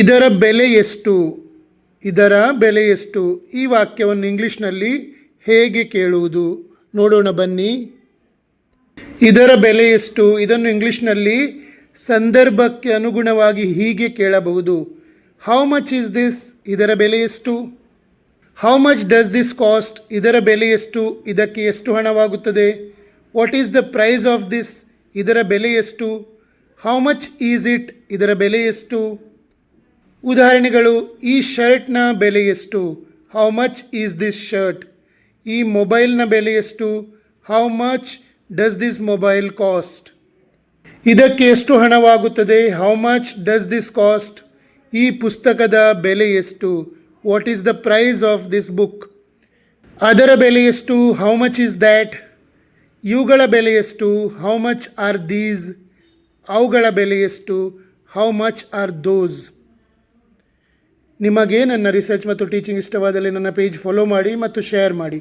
ಇದರ ಬೆಲೆ ಎಷ್ಟು? ಇದರ ಬೆಲೆ ಎಷ್ಟು? ಈ ವಾಕ್ಯವನ್ನು ಇಂಗ್ಲಿಷ್ನಲ್ಲಿ ಹೇಗೆ ಕೇಳುವುದು ನೋಡೋಣ ಬನ್ನಿ. ಇದರ ಬೆಲೆ ಎಷ್ಟು? ಇದನ್ನು ಇಂಗ್ಲಿಷ್ನಲ್ಲಿ ಸಂದರ್ಭಕ್ಕೆ ಅನುಗುಣವಾಗಿ ಹೀಗೆ ಕೇಳಬಹುದು. How much is this? ಇದರ ಬೆಲೆ ಎಷ್ಟು? How much does this cost? ಇದರ ಬೆಲೆ ಎಷ್ಟು? ಇದಕ್ಕೆ ಎಷ್ಟು ಹಣವಾಗುತ್ತದೆ? What is the price of this? ಇದರ ಬೆಲೆ ಎಷ್ಟು? How much is it? ಇದರ ಬೆಲೆ ಎಷ್ಟು? ಉದಾಹರಣೆಗಳು: ಈ ಶರ್ಟ್ನ ಬೆಲೆ ಎಷ್ಟು? How much is this shirt? ಈ ಮೊಬೈಲ್ನ ಬೆಲೆ ಎಷ್ಟು? How much does this mobile cost? ಇದಕ್ಕೆ ಎಷ್ಟು ಹಣವಾಗುತ್ತದೆ? How much does this cost? ಈ ಪುಸ್ತಕದ ಬೆಲೆ ಎಷ್ಟು? What is the price of this book? ಅದರ ಬೆಲೆ ಎಷ್ಟು? How much is that? ಇವುಗಳ ಬೆಲೆ ಎಷ್ಟು? How much are these? ಅವುಗಳ ಬೆಲೆ ಎಷ್ಟು? How much are those? ನಿಮಗೆ ನನ್ನ ರಿಸರ್ಚ್ ಮತ್ತು ಟೀಚಿಂಗ್ ಇಷ್ಟವಾದಲ್ಲಿ ನನ್ನ ಪೇಜ್ ಫಾಲೋ ಮಾಡಿ ಮತ್ತು ಶೇರ್ ಮಾಡಿ.